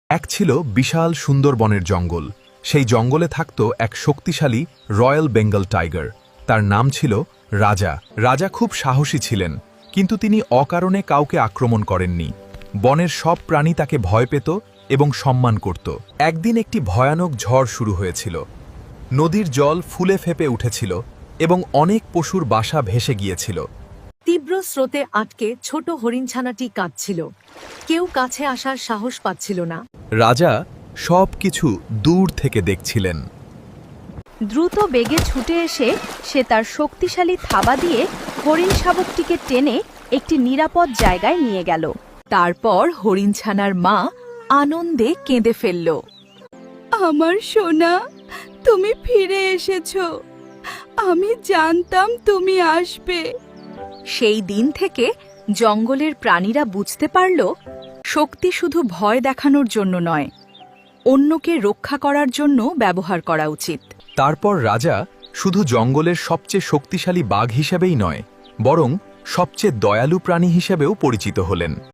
এক ছিল বিশাল সুন্দরবনের জঙ্গল। সেই জঙ্গলে থাকত এক শক্তিশালী রয়্যাল বেঙ্গল টাইগার। তার নাম ছিল রাজা। রাজা খুব সাহসী ছিলেন, কিন্তু তিনি অকারণে কাউকে আক্রমণ করেননি। বনের সব প্রাণী তাকে ভয় পেত এবং সম্মান করত। একদিন একটি ভয়ানক ঝড় শুরু হয়েছিল। নদীর জল ফুলে ফেপে উঠেছিল এবং অনেক পশুর বাসা ভেসে গিয়েছিল। তীব্র স্রোতে আটকে ছোট হরিণছানাটি কাঁদছিল। কেউ কাছে আসার সাহস পাচ্ছিল না। রাজা সবকিছু দূর থেকে দেখছিলেন। দ্রুত বেগে ছুটে এসে সে তার শক্তিশালী থাবা দিয়ে হরিণ শাবকটিকে টেনে একটি নিরাপদ জায়গায় নিয়ে গেল। তারপর হরিণছানার মা আনন্দে কেঁদে ফেলল। আমার সোনা, তুমি ফিরে এসেছো। আমি জানতাম তুমি আসবে। সেই দিন থেকে জঙ্গলের প্রাণীরা বুঝতে পারল, শক্তি শুধু ভয় দেখানোর জন্য নয়, অন্যকে রক্ষা করার জন্য ব্যবহার করা উচিত। তারপর রাজা শুধু জঙ্গলের সবচেয়ে শক্তিশালী বাঘ হিসেবেই নয়, বরং সবচেয়ে দয়ালু প্রাণী হিসেবেও পরিচিত হলেন।